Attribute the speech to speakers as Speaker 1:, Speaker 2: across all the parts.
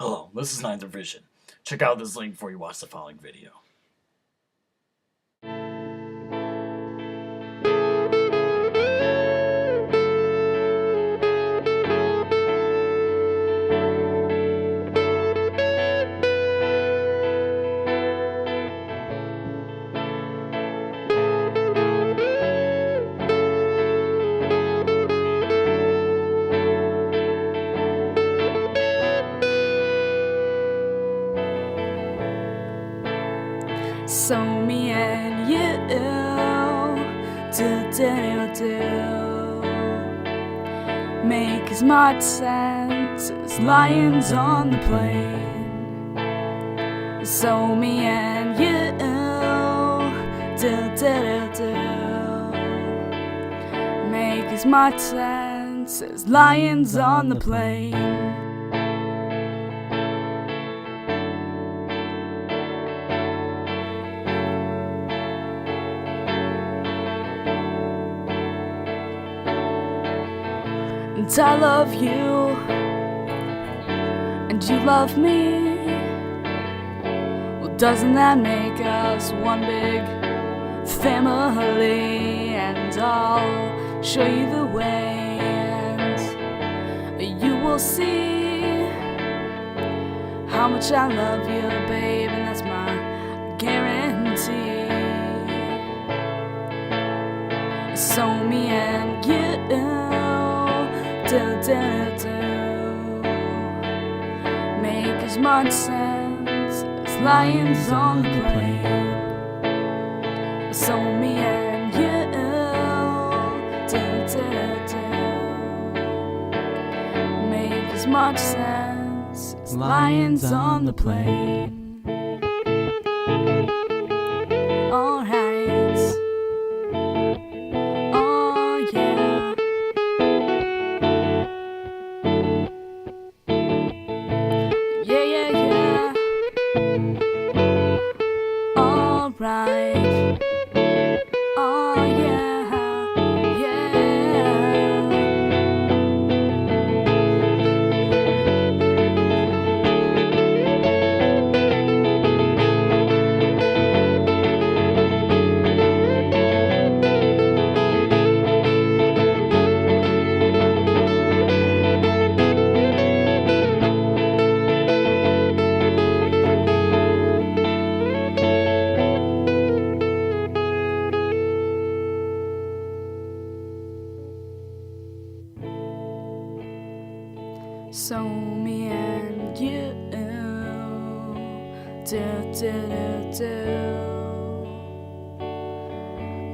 Speaker 1: Hello, this is Ninth Vision. Check out this link before you watch the following video.
Speaker 2: So me and you do make as much sense as lions on the plain. So me and you do make as much sense as lions on the plain. And I love you, and you love me. Well, doesn't that make us one big family? And I'll show you the way, and you will see how much I love you, babe, and that's my guarantee. So me and you make as much sense as lions on the plain. So me and you make as much sense as lions on the plain. Alright. Oh yeah. Yeah. Alright. Oh yeah. So me and you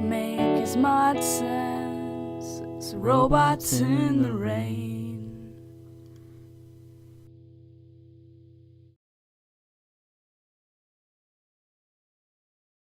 Speaker 2: make as much sense as robots in the rain.